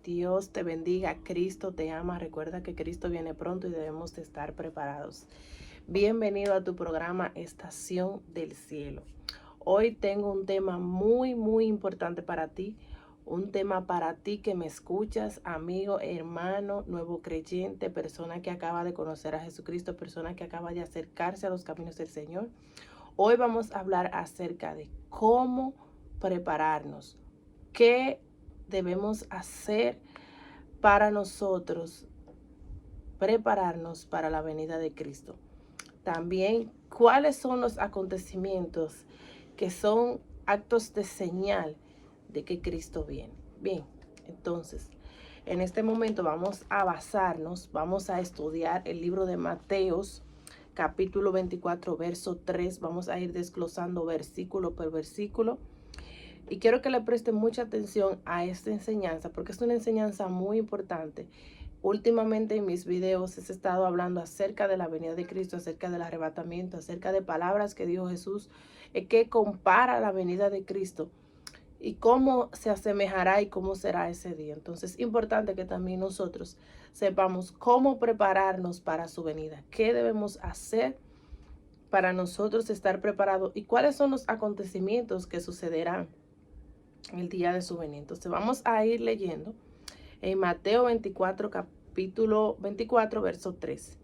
Dios te bendiga, Cristo te ama. Recuerda que Cristo viene pronto y debemos de estar preparados. Bienvenido a tu programa Estación del Cielo. Hoy tengo un tema muy importante para ti. Un tema para ti que me escuchas, amigo, hermano, nuevo creyente, persona que acaba de conocer a Jesucristo, persona que acaba de acercarse a los caminos del Señor. Hoy vamos a hablar acerca de cómo prepararnos, qué debemos hacer para nosotros prepararnos para la venida de Cristo. También, cuáles son los acontecimientos que son actos de señal de que Cristo viene. Bien, entonces, en este momento vamos a basarnos, vamos a estudiar el libro de Mateos, capítulo 24, verso 3. Vamos a ir desglosando versículo por versículo. Y quiero que le presten mucha atención a esta enseñanza, porque es una enseñanza muy importante. Últimamente en mis videos he estado hablando acerca de la venida de Cristo, acerca del arrebatamiento, acerca de palabras que dijo Jesús, que compara la venida de Cristo y cómo se asemejará y cómo será ese día. Entonces es importante que también nosotros sepamos cómo prepararnos para su venida, qué debemos hacer para nosotros estar preparados y cuáles son los acontecimientos que sucederán el día de su venida. Entonces vamos a ir leyendo en Mateo 24, capítulo 24, verso 3.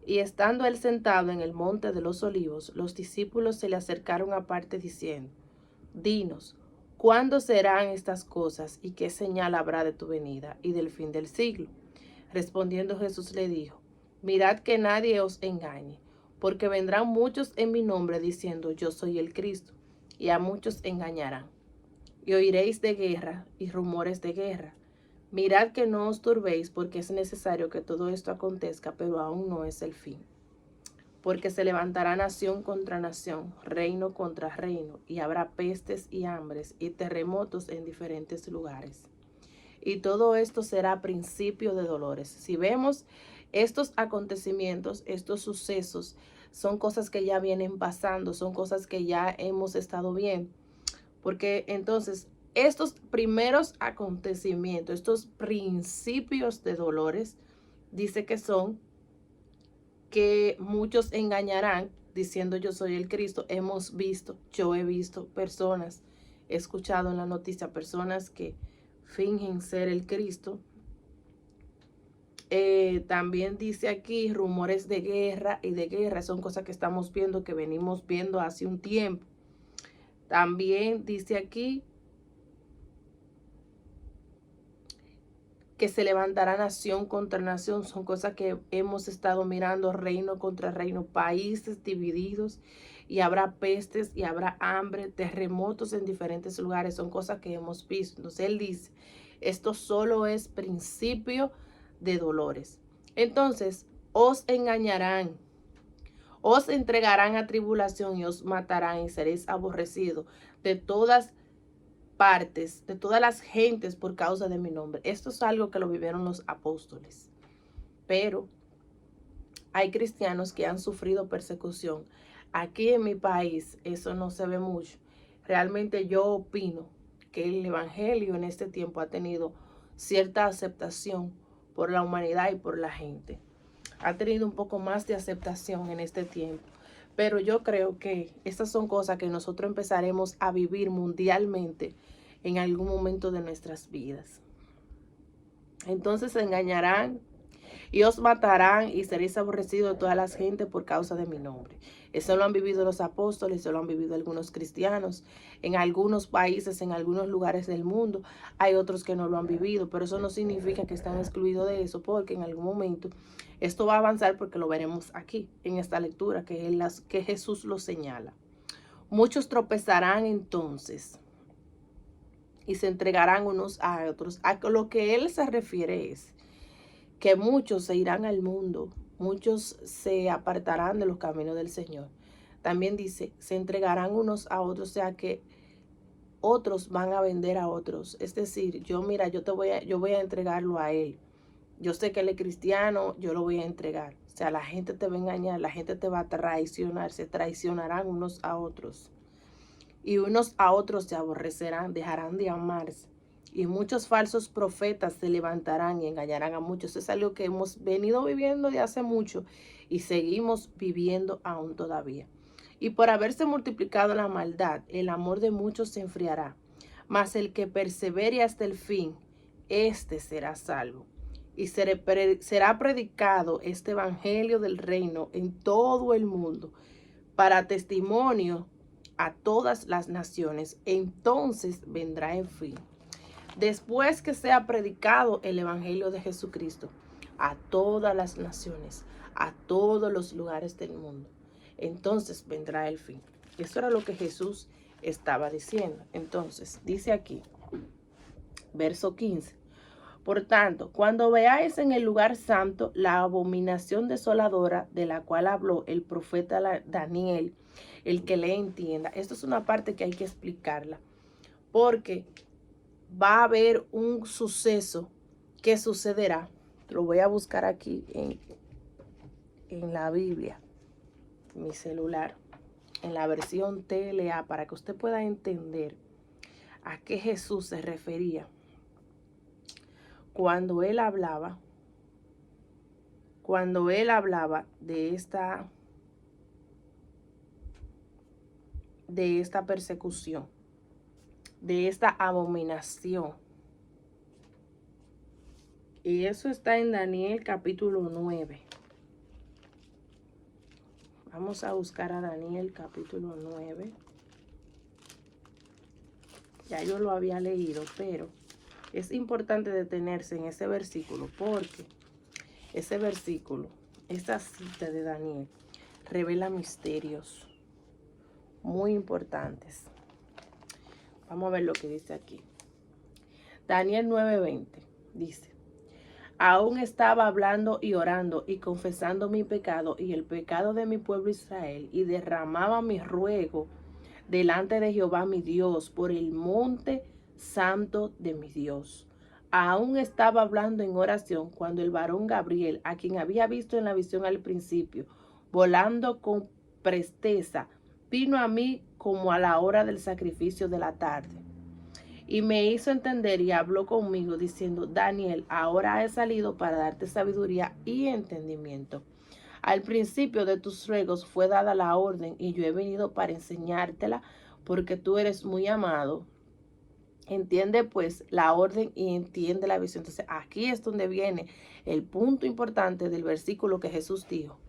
Y estando él sentado en el monte de los olivos, los discípulos se le acercaron aparte diciendo: Dinos, ¿cuándo serán estas cosas y qué señal habrá de tu venida y del fin del siglo? Respondiendo Jesús le dijo: Mirad que nadie os engañe, porque vendrán muchos en mi nombre diciendo: Yo soy el Cristo, y a muchos engañarán. Y oiréis de guerra y rumores de guerra. Mirad que no os turbéis, porque es necesario que todo esto acontezca, pero aún no es el fin. Porque se levantará nación contra nación, reino contra reino, y habrá pestes y hambres y terremotos en diferentes lugares. Y todo esto será principio de dolores. Si vemos estos acontecimientos, estos sucesos, son cosas que ya vienen pasando, son cosas que ya hemos estado viendo. Porque entonces estos primeros acontecimientos, estos principios de dolores, dice que son que muchos engañarán diciendo yo soy el Cristo. Hemos visto, yo he visto personas, he escuchado en la noticia personas que fingen ser el Cristo. También dice aquí rumores de guerra y de guerra, son cosas que estamos viendo, que venimos viendo hace un tiempo. También dice aquí que se levantará nación contra nación, son cosas que hemos estado mirando, reino contra reino, países divididos, y habrá pestes y habrá hambre, terremotos en diferentes lugares, son cosas que hemos visto. Entonces él dice, esto solo es principio de dolores. Entonces, os engañarán, os entregarán a tribulación y os matarán y seréis aborrecidos de todas partes, de todas las gentes por causa de mi nombre. Esto es algo que lo vivieron los apóstoles. Pero hay cristianos que han sufrido persecución. Aquí en mi país eso no se ve mucho. Realmente yo opino que el evangelio en este tiempo ha tenido cierta aceptación por la humanidad y por la gente. Ha tenido un poco más de aceptación en este tiempo. Pero yo creo que estas son cosas que nosotros empezaremos a vivir mundialmente en algún momento de nuestras vidas. Entonces se engañarán y os matarán y seréis aborrecidos de todas las gentes por causa de mi nombre. Eso lo han vivido los apóstoles, eso lo han vivido algunos cristianos. En algunos países, en algunos lugares del mundo, hay otros que no lo han vivido, pero eso no significa que están excluidos de eso, porque en algún momento esto va a avanzar, porque lo veremos aquí, en esta lectura, que Jesús lo señala. Muchos tropezarán entonces y se entregarán unos a otros. A lo que él se refiere es que muchos se irán al mundo, muchos se apartarán de los caminos del Señor. También dice, se entregarán unos a otros, o sea que otros van a vender a otros. Es decir, yo voy a entregarlo a él. Yo sé que él es cristiano, yo lo voy a entregar. O sea, la gente te va a engañar, la gente te va a traicionar, se traicionarán unos a otros. Y unos a otros se aborrecerán, dejarán de amarse y muchos falsos profetas se levantarán y engañarán a muchos. Es algo que hemos venido viviendo de hace mucho y seguimos viviendo aún todavía. Y por haberse multiplicado la maldad, el amor de muchos se enfriará. Mas el que persevere hasta el fin, éste será salvo. Y será predicado este evangelio del reino en todo el mundo, para testimonio a todas las naciones. Entonces vendrá el fin. Después que sea predicado el evangelio de Jesucristo a todas las naciones, a todos los lugares del mundo, entonces vendrá el fin. Eso era lo que Jesús estaba diciendo. Entonces, dice aquí, verso 15. Por tanto, cuando veáis en el lugar santo la abominación desoladora de la cual habló el profeta Daniel, el que le entienda. Esto es una parte que hay que explicarla, porque va a haber un suceso que sucederá. Lo voy a buscar aquí en la Biblia, en mi celular, en la versión TLA, para que usted pueda entender a qué Jesús se refería cuando él hablaba de esta persecución, de esta abominación. Y eso está en Daniel capítulo 9. Vamos a buscar a Daniel capítulo 9. Ya yo lo había leído, pero es importante detenerse en ese versículo, porque ese versículo, esa cita de Daniel, revela misterios muy importantes. Vamos a ver lo que dice aquí. Daniel 9:20 dice: aún estaba hablando y orando y confesando mi pecado y el pecado de mi pueblo Israel, y derramaba mi ruego delante de Jehová mi Dios por el monte santo de mi Dios. Aún estaba hablando en oración cuando el varón Gabriel, a quien había visto en la visión al principio, volando con presteza, vino a mí como a la hora del sacrificio de la tarde. Y me hizo entender y habló conmigo diciendo: Daniel, ahora he salido para darte sabiduría y entendimiento. Al principio de tus ruegos fue dada la orden y yo he venido para enseñártela, porque tú eres muy amado. Entiende pues la orden y entiende la visión. Entonces aquí es donde viene el punto importante del versículo que Jesús dijo.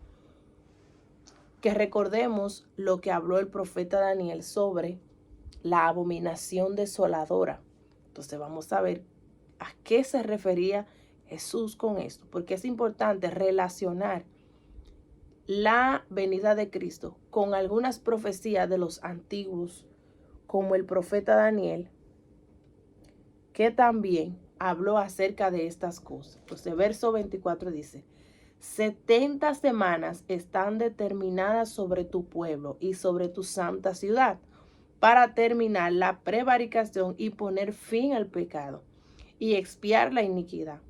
Que recordemos lo que habló el profeta Daniel sobre la abominación desoladora. Entonces vamos a ver a qué se refería Jesús con esto, porque es importante relacionar la venida de Cristo con algunas profecías de los antiguos, como el profeta Daniel, que también habló acerca de estas cosas. Entonces, verso 24 dice: 70 semanas están determinadas sobre tu pueblo y sobre tu santa ciudad, para terminar la prevaricación y poner fin al pecado y expiar la iniquidad,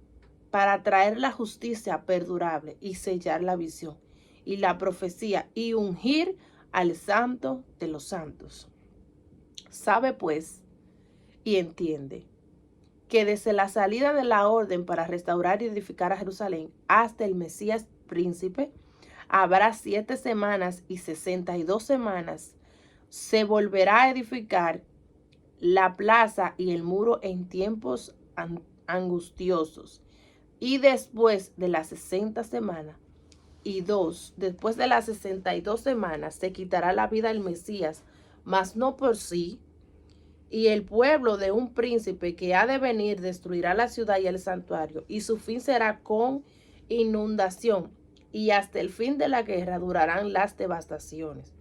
para traer la justicia perdurable y sellar la visión y la profecía y ungir al santo de los santos. Sabe pues y entiende que desde la salida de la orden para restaurar y edificar a Jerusalén hasta el Mesías príncipe, habrá 7 semanas y 62 semanas. Se volverá a edificar la plaza y el muro en tiempos angustiosos. Y después de las 60 semanas después de las 62 semanas, se quitará la vida el Mesías, mas no por sí. Y el pueblo de un príncipe que ha de venir destruirá la ciudad y el santuario, y su fin será con inundación, y hasta el fin de la guerra durarán las devastaciones.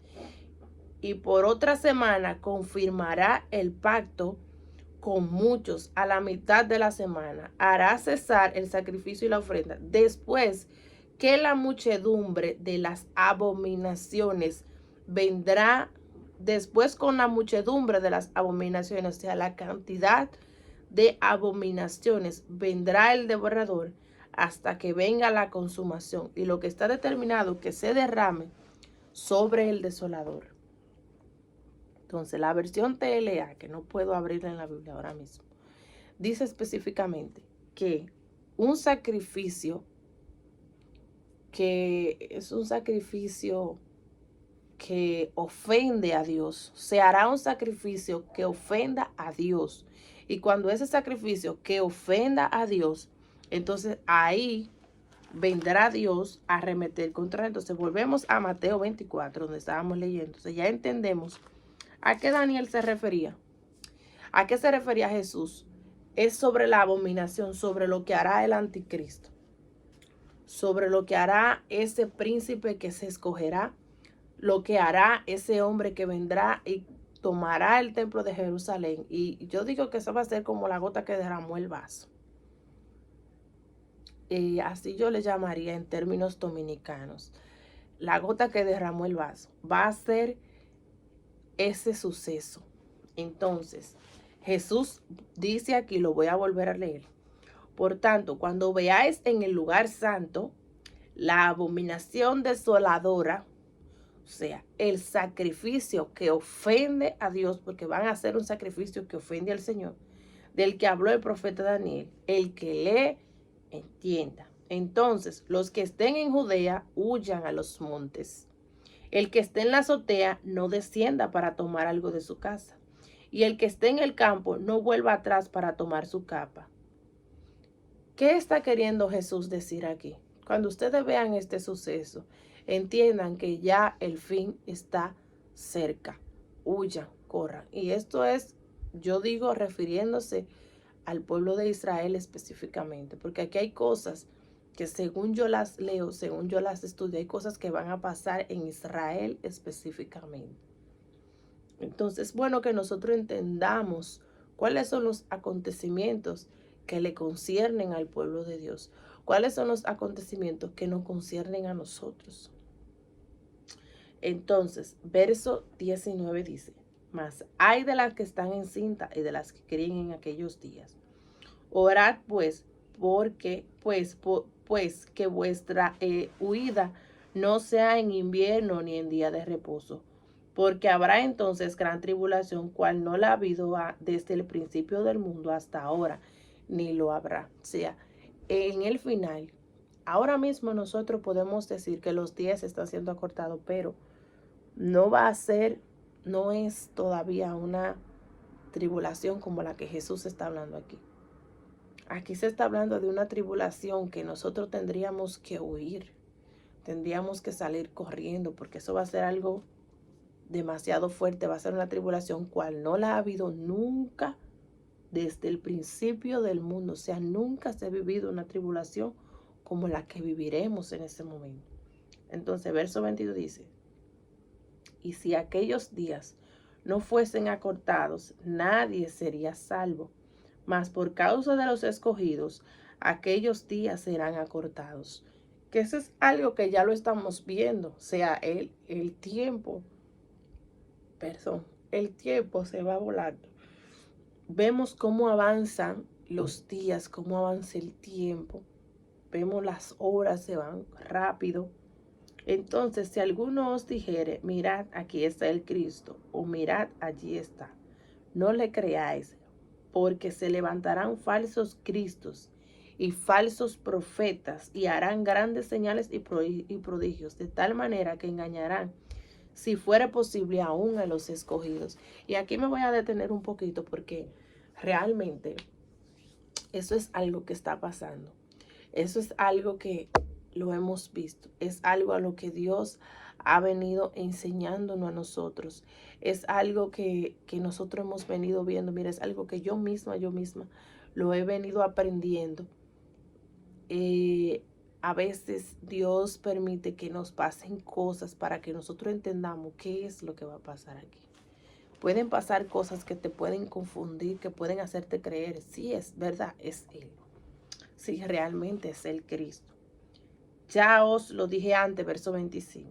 Y por otra semana confirmará el pacto con muchos. A la mitad de la semana hará cesar el sacrificio y la ofrenda, después que la muchedumbre de las abominaciones vendrá. Después con la muchedumbre de las abominaciones, o sea, la cantidad de abominaciones, vendrá el devorador hasta que venga la consumación, y lo que está determinado que se derrame sobre el desolador. Entonces, la versión TLA, que no puedo abrirla en la Biblia ahora mismo, dice específicamente que un sacrificio que es un sacrificio que ofende a Dios, se hará un sacrificio que ofenda a Dios. Y cuando ese sacrificio que ofenda a Dios, entonces ahí vendrá Dios a arremeter contra él. Entonces volvemos a Mateo 24, donde estábamos leyendo. Entonces ya entendemos a qué Daniel se refería. ¿A qué se refería Jesús? Es sobre la abominación, sobre lo que hará el anticristo, sobre lo que hará ese príncipe que se escogerá, lo que hará ese hombre que vendrá y tomará el templo de Jerusalén. Y yo digo que eso va a ser como la gota que derramó el vaso. Así yo le llamaría en términos dominicanos. La gota que derramó el vaso va a ser ese suceso. Entonces, Jesús dice aquí, lo voy a volver a leer. Por tanto, cuando veáis en el lugar santo la abominación desoladora, o sea, el sacrificio que ofende a Dios, porque van a hacer un sacrificio que ofende al Señor, del que habló el profeta Daniel, el que lee, entienda. Entonces, los que estén en Judea, huyan a los montes. El que esté en la azotea, no descienda para tomar algo de su casa. Y el que esté en el campo, no vuelva atrás para tomar su capa. ¿Qué está queriendo Jesús decir aquí? Cuando ustedes vean este suceso, entiendan que ya el fin está cerca. Huyan, corran. Y esto es, yo digo, refiriéndose al pueblo de Israel específicamente, porque aquí hay cosas que según yo las leo, según yo las estudio, hay cosas que van a pasar en Israel específicamente. Entonces, bueno, que nosotros entendamos cuáles son los acontecimientos que le conciernen al pueblo de Dios, cuáles son los acontecimientos que nos conciernen a nosotros. Entonces, verso 19 dice, mas hay de las que están encintas y de las que críen en aquellos días. Orad pues, porque que vuestra huida no sea en invierno ni en día de reposo, porque habrá entonces gran tribulación, cual no la ha habido desde el principio del mundo hasta ahora, ni lo habrá. O sea, en el final, ahora mismo nosotros podemos decir que los días están siendo acortados, pero no va a ser, no es todavía una tribulación como la que Jesús está hablando aquí. Aquí se está hablando de una tribulación que nosotros tendríamos que huir, tendríamos que salir corriendo, porque eso va a ser algo demasiado fuerte, va a ser una tribulación cual no la ha habido nunca desde el principio del mundo. O sea, nunca se ha vivido una tribulación como la que viviremos en ese momento. Entonces, verso 22 dice, y si aquellos días no fuesen acortados, nadie sería salvo. Mas por causa de los escogidos, aquellos días serán acortados. Que eso es algo que ya lo estamos viendo. O sea, el tiempo se va volando. Vemos cómo avanzan los días, cómo avanza el tiempo. Vemos las horas se van rápido. Entonces, si alguno os dijere, mirad, aquí está el Cristo, o mirad, allí está, no le creáis, porque se levantarán falsos cristos y falsos profetas y harán grandes señales y prodigios, de tal manera que engañarán, si fuera posible, aún a los escogidos. Y aquí me voy a detener un poquito porque realmente eso es algo que está pasando. Eso es algo que lo hemos visto. Es algo a lo que Dios ha venido enseñándonos a nosotros. Es algo que nosotros hemos venido viendo. Mira, es algo que yo misma lo he venido aprendiendo. A veces Dios permite que nos pasen cosas para que nosotros entendamos qué es lo que va a pasar aquí. Pueden pasar cosas que te pueden confundir, que pueden hacerte creer. Sí, es verdad, es Él. Sí, realmente es el Cristo. Ya os lo dije antes, verso 25.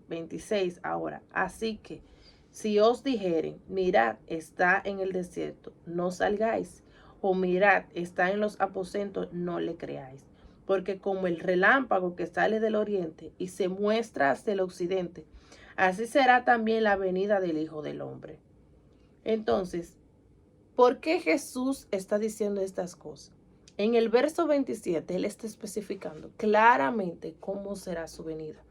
26 ahora. Así que, si os dijeren, mirad, está en el desierto, no salgáis. O mirad, está en los aposentos, no le creáis. Porque como el relámpago que sale del oriente y se muestra hasta el occidente, así será también la venida del Hijo del Hombre. Entonces, ¿Por qué Jesús está diciendo estas cosas? En el verso 27, Él está especificando claramente cómo será su venida.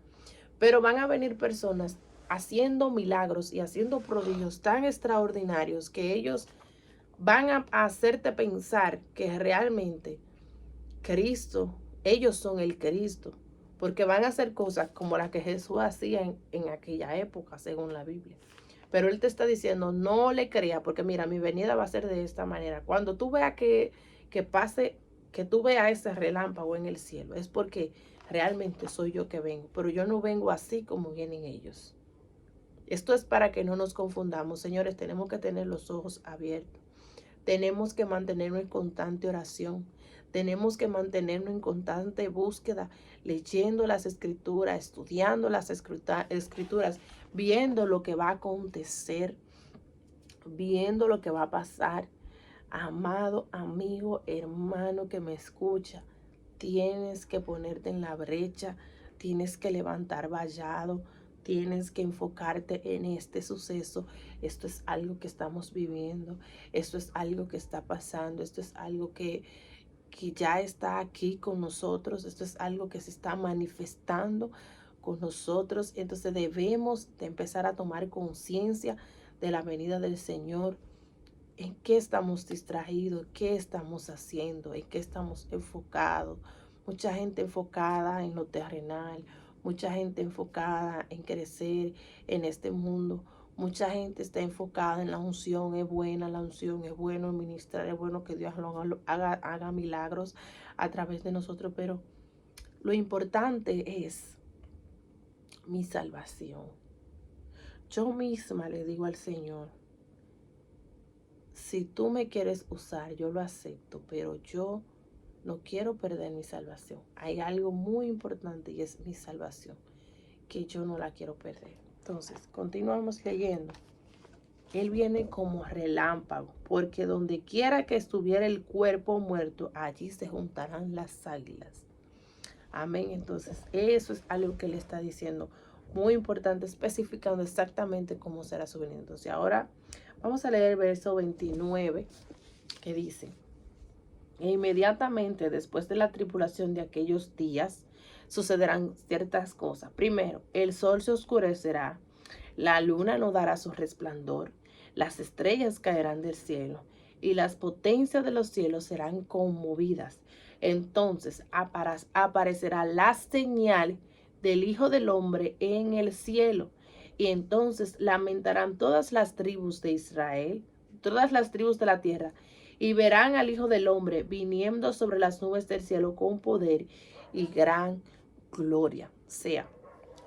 Pero van a venir personas haciendo milagros y haciendo prodigios tan extraordinarios que ellos van a hacerte pensar que realmente Cristo, ellos son el Cristo, porque van a hacer cosas como las que Jesús hacía en aquella época, según la Biblia. Pero Él te está diciendo, no le crea, porque mira, mi venida va a ser de esta manera. Cuando tú veas que pase, que tú veas ese relámpago en el cielo, es porque realmente soy yo que vengo, pero yo no vengo así como vienen ellos. Esto es para que no nos confundamos, señores, tenemos que tener los ojos abiertos. Tenemos que mantenernos en constante oración. Tenemos que mantenernos en constante búsqueda, leyendo las escrituras, estudiando las escrituras, viendo lo que va a acontecer, viendo lo que va a pasar. Amado amigo, hermano que me escucha, tienes que ponerte en la brecha, tienes que levantar vallado, tienes que enfocarte en este suceso. Esto es algo que estamos viviendo, esto es algo que está pasando, esto es algo que ya está aquí con nosotros, esto es algo que se está manifestando con nosotros. Entonces debemos de empezar a tomar conciencia de la venida del Señor. ¿En qué estamos distraídos? ¿Qué estamos haciendo? ¿En qué estamos enfocados? Mucha gente enfocada en lo terrenal, mucha gente enfocada en crecer en este mundo, mucha gente está enfocada en la unción. Es buena la unción, es bueno ministrar, es bueno que Dios haga milagros a través de nosotros, pero lo importante es mi salvación. Yo misma le digo al Señor, si tú me quieres usar, yo lo acepto, pero yo no quiero perder mi salvación. Hay algo muy importante y es mi salvación, que yo no la quiero perder. Entonces, continuamos leyendo. Él viene como relámpago, porque donde quiera que estuviera el cuerpo muerto, allí se juntarán las águilas. Amén. Entonces, eso es algo que le está diciendo, muy importante, especificando exactamente cómo será su venida. Entonces, ahora vamos a leer el verso 29, que dice: e inmediatamente después de la tribulación de aquellos días, sucederán ciertas cosas. Primero, el sol se oscurecerá, la luna no dará su resplandor, las estrellas caerán del cielo, y las potencias de los cielos serán conmovidas. Entonces aparecerá la señal del Hijo del Hombre en el cielo. Y entonces lamentarán todas las tribus de Israel, todas las tribus de la tierra, y verán al Hijo del Hombre viniendo sobre las nubes del cielo con poder y gran gloria. O sea,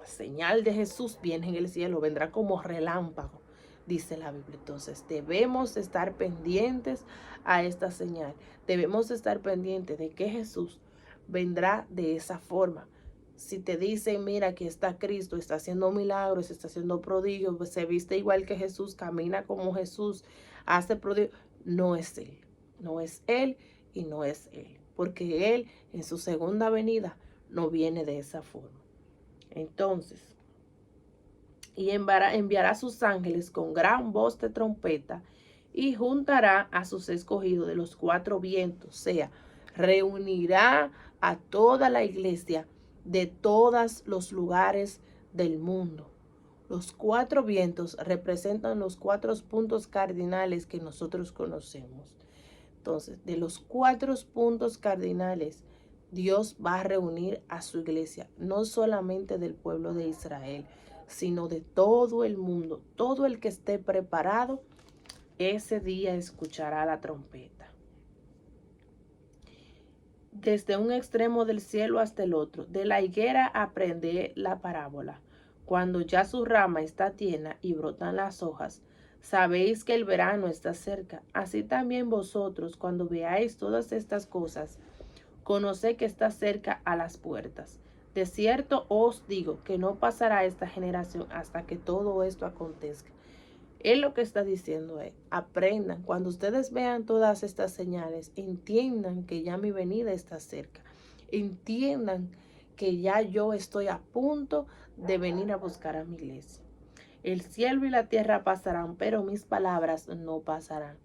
la señal de Jesús viene en el cielo, vendrá como relámpago, dice la Biblia. Entonces debemos estar pendientes a esta señal. Debemos estar pendientes de que Jesús vendrá de esa forma. Si te dicen, mira, aquí está Cristo, está haciendo milagros, está haciendo prodigios, se viste igual que Jesús, camina como Jesús, hace prodigios, no es Él. No es Él y no es Él. Porque Él en su segunda venida no viene de esa forma. Entonces, y enviará a sus ángeles con gran voz de trompeta y juntará a sus escogidos de los cuatro vientos, o sea, reunirá a toda la iglesia de todos los lugares del mundo. Los cuatro vientos representan los cuatro puntos cardinales que nosotros conocemos. Entonces, de los cuatro puntos cardinales, Dios va a reunir a su iglesia, no solamente del pueblo de Israel, sino de todo el mundo. Todo el que esté preparado, ese día escuchará la trompeta. Desde un extremo del cielo hasta el otro, de la higuera aprende la parábola. Cuando ya su rama está tierna y brotan las hojas, sabéis que el verano está cerca. Así también vosotros, cuando veáis todas estas cosas, conoced que está cerca a las puertas. De cierto os digo que no pasará esta generación hasta que todo esto acontezca. Él lo que está diciendo es, aprendan, cuando ustedes vean todas estas señales, entiendan que ya mi venida está cerca. Entiendan que ya yo estoy a punto de venir a buscar a mi iglesia. El cielo y la tierra pasarán, pero mis palabras no pasarán.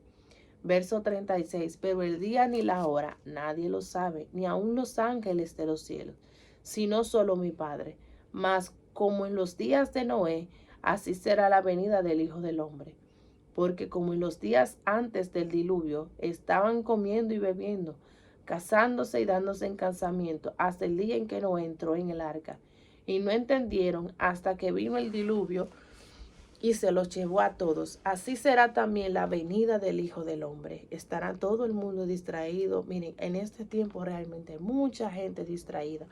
Verso 36, pero el día ni la hora nadie lo sabe, ni aun los ángeles de los cielos, sino solo mi Padre. Mas como en los días de Noé, así será la venida del Hijo del Hombre. Porque como en los días antes del diluvio, estaban comiendo y bebiendo, casándose y dándose en casamiento, hasta el día en que Noé entró en el arca. Y no entendieron hasta que vino el diluvio y se los llevó a todos. Así será también la venida del Hijo del Hombre. Estará todo el mundo distraído. Miren, en este tiempo realmente hay mucha gente distraída.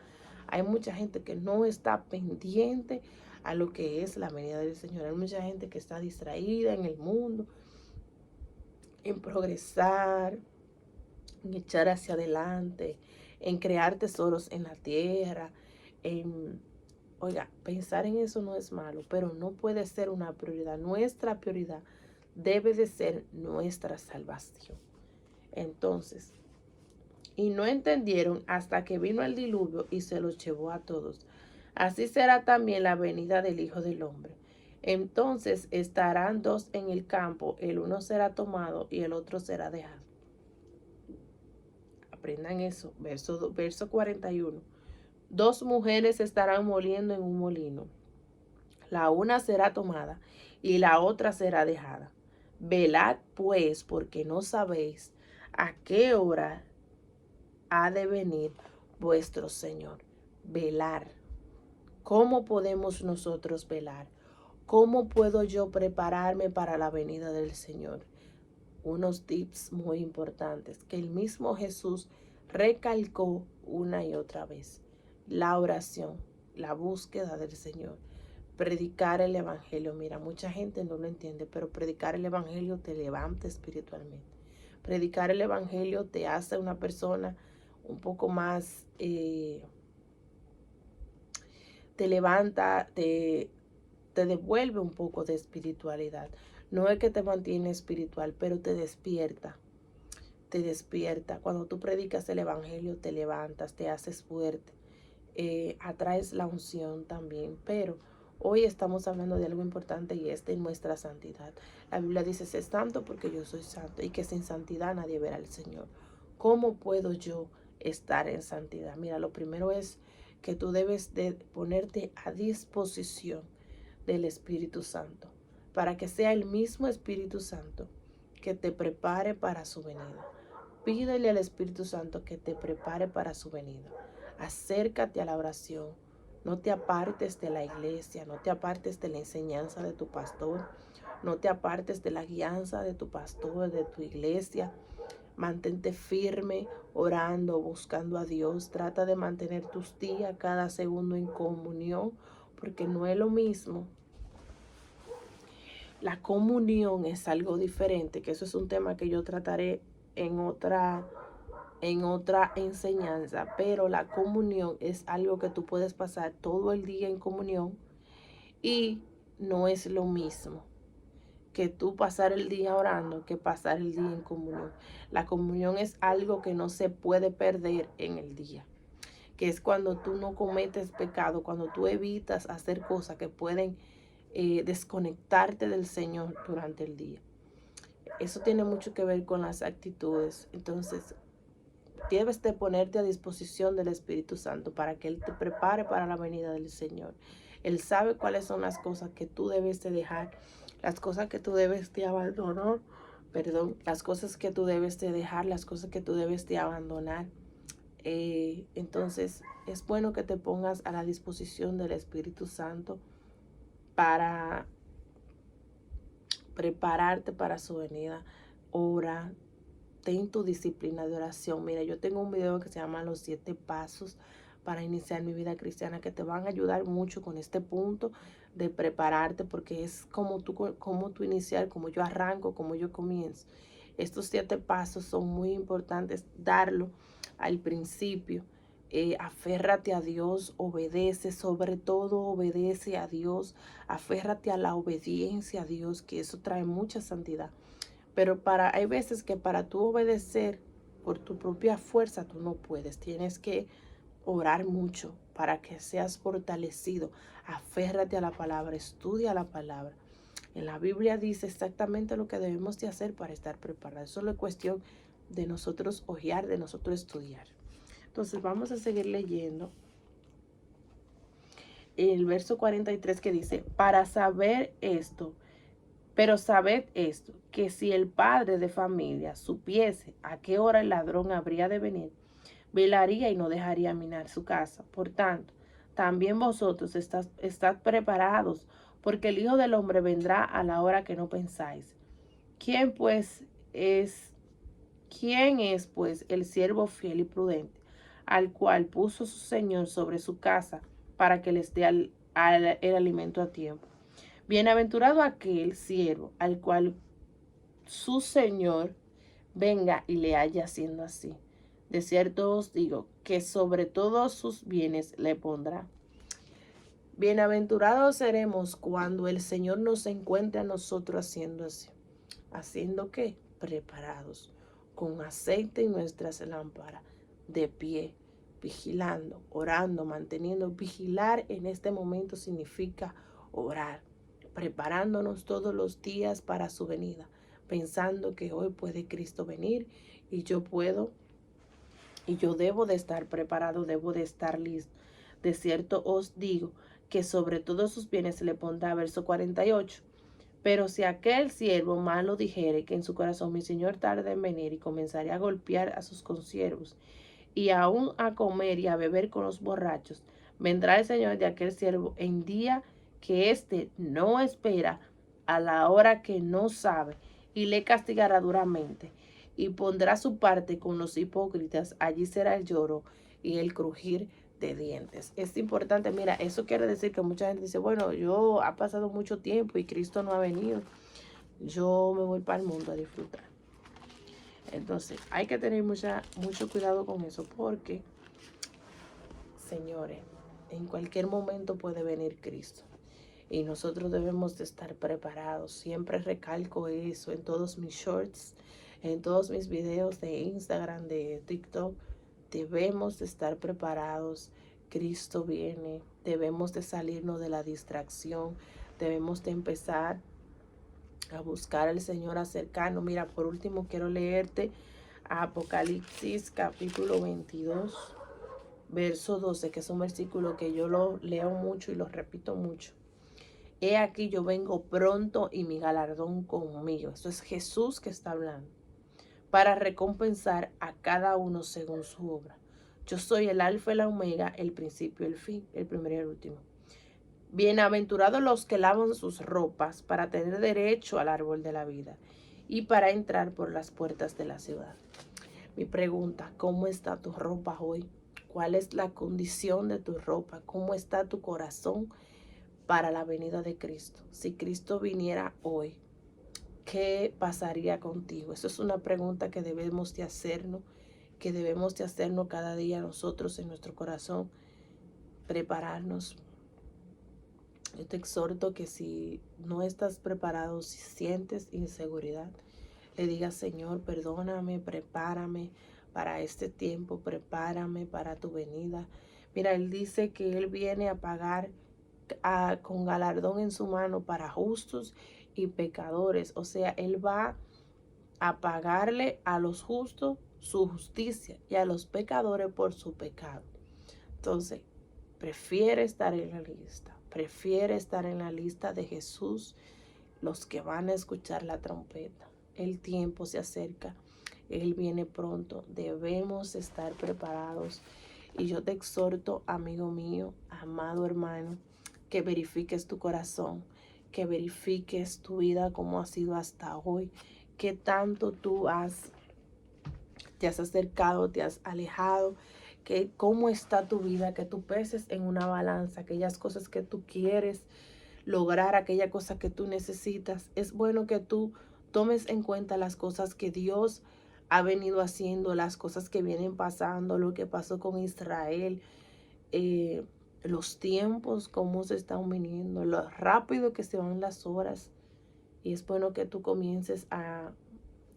Hay mucha gente que no está pendiente a lo que es la venida del Señor. Hay mucha gente que está distraída en el mundo, en progresar, en echar hacia adelante, en crear tesoros en la tierra, en Oiga, pensar en eso no es malo, pero no puede ser una prioridad. Nuestra prioridad debe de ser nuestra salvación. Entonces, y no entendieron hasta que vino el diluvio y se los llevó a todos. Así será también la venida del Hijo del Hombre. Entonces estarán dos en el campo, el uno será tomado y el otro será dejado. Aprendan eso, verso 41. Dos mujeres estarán moliendo en un molino. La una será tomada y la otra será dejada. Velad pues, porque no sabéis a qué hora ha de venir vuestro Señor. Velar. ¿Cómo podemos nosotros velar? ¿Cómo puedo yo prepararme para la venida del Señor? Unos tips muy importantes que el mismo Jesús recalcó una y otra vez. La oración, la búsqueda del Señor, predicar el evangelio. Mira, mucha gente no lo entiende, pero predicar el evangelio te levanta espiritualmente. Predicar el evangelio te hace una persona un poco más, te levanta, te devuelve un poco de espiritualidad. No es que te mantiene espiritual, pero te despierta. Te despierta. Cuando tú predicas el evangelio, te levantas, te haces fuerte. Atraes la unción también. Pero hoy estamos hablando de algo importante y es de nuestra santidad. La Biblia dice, sé santo porque yo soy santo y que sin santidad nadie verá al Señor. ¿Cómo puedo yo estar en santidad? Mira, lo primero es que tú debes de ponerte a disposición del Espíritu Santo, para que sea el mismo Espíritu Santo que te prepare para su venida. Pídele al Espíritu Santo que te prepare para su venida. Acércate a la oración. No te apartes de la iglesia, no te apartes de la enseñanza de tu pastor, no te apartes de la guianza de tu pastor, de tu iglesia. Mantente firme, orando, buscando a Dios. Trata de mantener tus días, cada segundo en comunión, porque no es lo mismo. La comunión es algo diferente, que eso es un tema que yo trataré en otra enseñanza, pero la comunión es algo que tú puedes pasar todo el día en comunión y no es lo mismo que tú pasar el día orando que pasar el día en comunión. La comunión es algo que no se puede perder en el día, que es cuando tú no cometes pecado, cuando tú evitas hacer cosas que pueden desconectarte del Señor durante el día. Eso tiene mucho que ver con las actitudes. Entonces, debes de ponerte a disposición del Espíritu Santo para que Él te prepare para la venida del Señor. Él sabe cuáles son las cosas que tú debes de dejar, las cosas que tú debes de abandonar, las cosas que tú debes de dejar, las cosas que tú debes de abandonar. Entonces, es bueno que te pongas a la disposición del Espíritu Santo para prepararte para su venida. Ora, ten tu disciplina de oración. Mira, yo tengo un video que se llama Los 7 pasos para iniciar mi vida cristiana, que te van a ayudar mucho con este punto de prepararte, porque es como tú iniciar, como yo arranco, como yo comienzo. Estos 7 pasos son muy importantes darlo al principio. Aférrate a Dios, obedece, sobre todo obedece a Dios, aférrate a la obediencia a Dios, que eso trae mucha santidad. Pero hay veces que para tú obedecer por tu propia fuerza, tú no puedes. Tienes que orar mucho para que seas fortalecido. Aférrate a la palabra, estudia la palabra. En la Biblia dice exactamente lo que debemos de hacer para estar preparados. Solo es cuestión de nosotros ojear, de nosotros estudiar. Entonces vamos a seguir leyendo el verso 43 que dice, para saber esto, pero sabed esto, que si el padre de familia supiese a qué hora el ladrón habría de venir, velaría y no dejaría minar su casa. Por tanto, también vosotros estad preparados, porque el Hijo del Hombre vendrá a la hora que no pensáis. ¿Quién es pues el siervo fiel y prudente, al cual puso su Señor sobre su casa para que les dé el alimento a tiempo? Bienaventurado aquel siervo al cual su Señor venga y le haya haciendo así. De cierto os digo que sobre todos sus bienes le pondrá. Bienaventurados seremos cuando el Señor nos encuentre a nosotros haciendo así. ¿Haciendo qué? Preparados, con aceite en nuestras lámparas, de pie, vigilando, orando, manteniendo. Vigilar en este momento significa orar, preparándonos todos los días para su venida, pensando que hoy puede Cristo venir y yo puedo y yo debo de estar preparado, debo de estar listo. De cierto os digo que sobre todos sus bienes se le pondrá, verso 48. Pero si aquel siervo malo dijere que en su corazón mi señor tarda en venir, y comenzaré a golpear a sus consiervos y aún a comer y a beber con los borrachos, vendrá el señor de aquel siervo en día que éste no espera, a la hora que no sabe, y le castigará duramente, y pondrá su parte con los hipócritas. Allí será el lloro y el crujir de dientes. Es importante, mira, eso quiere decir que mucha gente dice, bueno, yo ha pasado mucho tiempo y Cristo no ha venido, yo me voy para el mundo a disfrutar. Entonces hay que tener mucho cuidado con eso, porque, señores, en cualquier momento puede venir Cristo y nosotros debemos de estar preparados. Siempre recalco eso en todos mis shorts, en todos mis videos de Instagram, de TikTok. Debemos de estar preparados. Cristo viene. Debemos de salirnos de la distracción. Debemos de empezar a buscar al Señor, acercarnos. Mira, por último quiero leerte Apocalipsis capítulo 22, verso 12, que es un versículo que yo lo leo mucho y lo repito mucho. He aquí yo vengo pronto y mi galardón conmigo. Eso es Jesús que está hablando, para recompensar a cada uno según su obra. Yo soy el alfa y la omega, el principio y el fin, el primero y el último. Bienaventurados los que lavan sus ropas para tener derecho al árbol de la vida y para entrar por las puertas de la ciudad. Mi pregunta, ¿cómo está tu ropa hoy? ¿Cuál es la condición de tu ropa? ¿Cómo está tu corazón para la venida de Cristo? Si Cristo viniera hoy, ¿qué pasaría contigo? Eso es una pregunta que debemos de hacernos, cada día nosotros en nuestro corazón, prepararnos. Yo te exhorto que si no estás preparado, si sientes inseguridad, le digas, Señor, perdóname, prepárame para este tiempo, prepárame para tu venida. Mira, Él dice que Él viene a pagar con galardón en su mano para justos y pecadores. O sea, Él va a pagarle a los justos su justicia y a los pecadores por su pecado. Entonces, prefiere estar en la lista. Prefiere estar en la lista de Jesús, los que van a escuchar la trompeta. El tiempo se acerca. Él viene pronto. Debemos estar preparados. Y yo te exhorto, amigo mío, amado hermano, que verifiques tu corazón, que verifiques tu vida como ha sido hasta hoy, qué tanto te has acercado, te has alejado, que cómo está tu vida, que tú peses en una balanza aquellas cosas que tú quieres lograr, aquella cosa que tú necesitas. Es bueno que tú tomes en cuenta las cosas que Dios ha venido haciendo, las cosas que vienen pasando, lo que pasó con Israel, los tiempos, cómo se están viniendo, lo rápido que se van las horas. Y es bueno que tú comiences a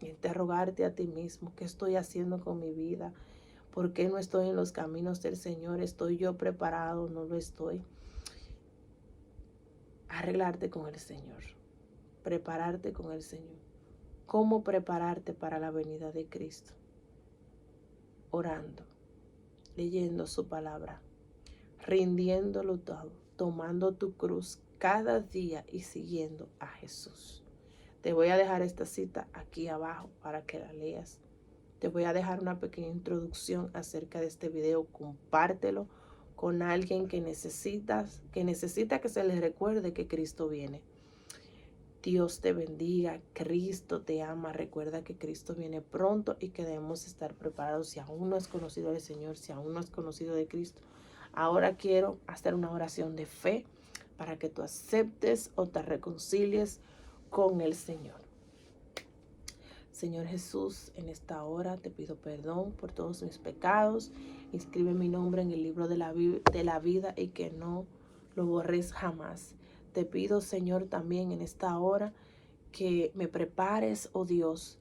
interrogarte a ti mismo, ¿qué estoy haciendo con mi vida? ¿Por qué no estoy en los caminos del Señor? ¿Estoy yo preparado? ¿No lo estoy? Arreglarte con el Señor. prepararte con el Señor. ¿Cómo prepararte para la venida de Cristo? Orando, leyendo su palabra, rindiéndolo todo, tomando tu cruz cada día y siguiendo a Jesús. Te voy a dejar esta cita aquí abajo para que la leas. Te voy a dejar una pequeña introducción acerca de este video. Compártelo con alguien que necesita que se le recuerde que Cristo viene. Dios te bendiga, Cristo te ama. Recuerda que Cristo viene pronto y que debemos estar preparados. Si aún no has conocido al Señor, si aún no has conocido de Cristo, ahora quiero hacer una oración de fe para que tú aceptes o te reconcilies con el Señor. Señor Jesús, en esta hora te pido perdón por todos mis pecados. Inscribe mi nombre en el libro de la vida y que no lo borres jamás. Te pido, Señor, también en esta hora que me prepares, oh Dios,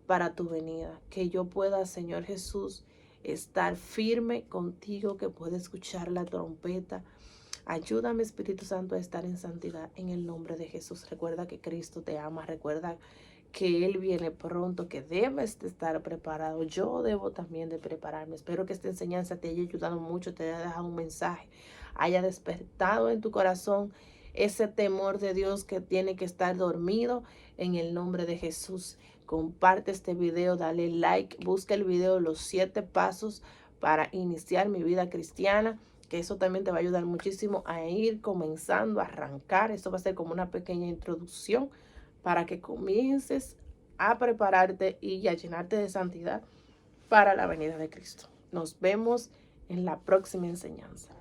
para tu venida. Que yo pueda, Señor Jesús, estar firme contigo, que pueda escuchar la trompeta. Ayúdame, Espíritu Santo, a estar en santidad en el nombre de Jesús. Recuerda que Cristo te ama. Recuerda que Él viene pronto, que debes de estar preparado. Yo debo también de prepararme. Espero que esta enseñanza te haya ayudado mucho, te haya dejado un mensaje, haya despertado en tu corazón ese temor de Dios que tiene que estar dormido en el nombre de Jesús. Comparte este video, dale like, busca el video Los 7 pasos para iniciar mi vida cristiana, que eso también te va a ayudar muchísimo a ir comenzando a arrancar. Eso va a ser como una pequeña introducción para que comiences a prepararte y a llenarte de santidad para la venida de Cristo. Nos vemos en la próxima enseñanza.